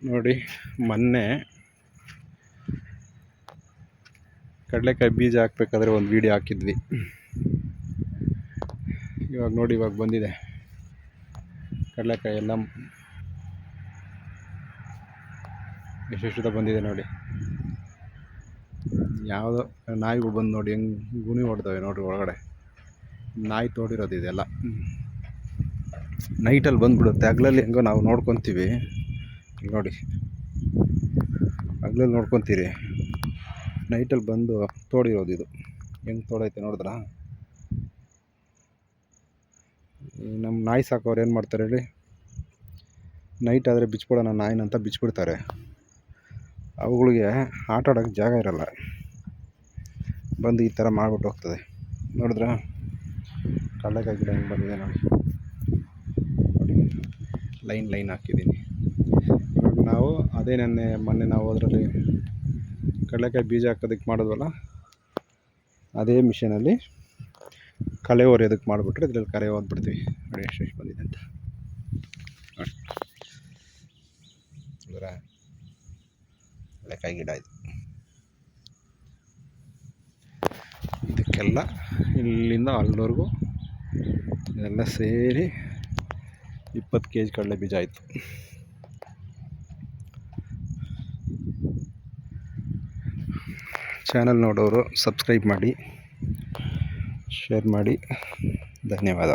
ನೋಡಿ, ಮೊನ್ನೆ ಕಡಲೆಕಾಯಿ ಬೀಜ ಹಾಕ್ಬೇಕಾದ್ರೆ ಒಂದು ವಿಡಿಯೋ ಹಾಕಿದ್ವಿ. ಇವಾಗ ನೋಡಿ, ಇವಾಗ ಬಂದಿದೆ ಕಡಲೆಕಾಯಿ ಎಲ್ಲ ಎಷ್ಟೆಷ್ಟು ಬಂದಿದೆ ನೋಡಿ. ಯಾವುದೋ ನಾಯಿಗಳು ಬಂದು ನೋಡಿ ಹೆಂಗೆ ಗುಣಿ ಹೊಡ್ತವೆ ನೋಡಿ. ಒಳಗಡೆ ನಾಯಿ ತೋಡಿರೋದು ಇದೆಲ್ಲ. ನೈಟಲ್ಲಿ ಬಂದುಬಿಡುತ್ತೆ. ಹಗಲಲ್ಲಿ ಹೆಂಗೋ ನಾವು ನೋಡ್ಕೊತೀವಿ ನೋಡಿ, ಹಗಲಲ್ಲಿ ನೋಡ್ಕೊತೀರಿ. ನೈಟಲ್ಲಿ ಬಂದು ತೋಡಿರೋದು ಇದು. ಹೆಂಗೆ ತೋಡೈತೆ ನೋಡಿದ್ರಾ? ನಮ್ಮ ನಾಯಿ ಸಾಕೋರು ಏನು ಮಾಡ್ತಾರೆ ಹೇಳಿ, ನೈಟ್ ಆದರೆ ಬಿಚ್ಬಿಡೋಣ ನಾಯಿನಂತ ಬಿಚ್ಬಿಡ್ತಾರೆ. ಅವುಗಳಿಗೆ ಆಟ ಆಡೋಕ್ಕೆ ಜಾಗ ಇರಲ್ಲ, ಬಂದು ಈ ಥರ ಮಾಡ್ಬಿಟ್ಟು ಹೋಗ್ತದೆ. ನೋಡಿದ್ರಾ ಕಡಲೆಕಾಯಿ ಗಿಡ ಹೆಂಗೆ ಬಂದಿದೆ ನೋಡಿ. ಲೈನ್ ಹಾಕಿದ್ದೀನಿ. ಇವಾಗ ನಾವು ಅದೇ ಮೊನ್ನೆ ನಾವು ಅದರಲ್ಲಿ ಕಡಲೆಕಾಯಿ ಬೀಜ ಹಾಕೋದಕ್ಕೆ ಮಾಡಿದ್ವಲ್ಲ, ಅದೇ ಮಿಷನಲ್ಲಿ ಕಳೆ ಹೊರೆಯೋದಕ್ಕೆ ಮಾಡಿಬಿಟ್ರೆ ಇದರಲ್ಲಿ ಕರೆ ಓದ್ಬಿಡ್ತೀವಿ ನೋಡಿ. ಎಷ್ಟು ಬಂದಿದೆ ಅಂತ ನೋಡಿದ್ರಾ? ಕಡಲೆಕಾಯಿ ಗಿಡ ಇದಕ್ಕೆಲ್ಲ ಇಲ್ಲಿಂದ ಅಲ್ಲಿವರೆಗೂ ಇದೆಲ್ಲ ಸೇರಿ 20 kg ಕಡಲೆ ಬೀಜ ಆಯಿತು. ಚಾನಲ್ ನೋಡೋರು ಸಬ್ಸ್ಕ್ರೈಬ್ ಮಾಡಿ, ಶೇರ್ ಮಾಡಿ. ಧನ್ಯವಾದ.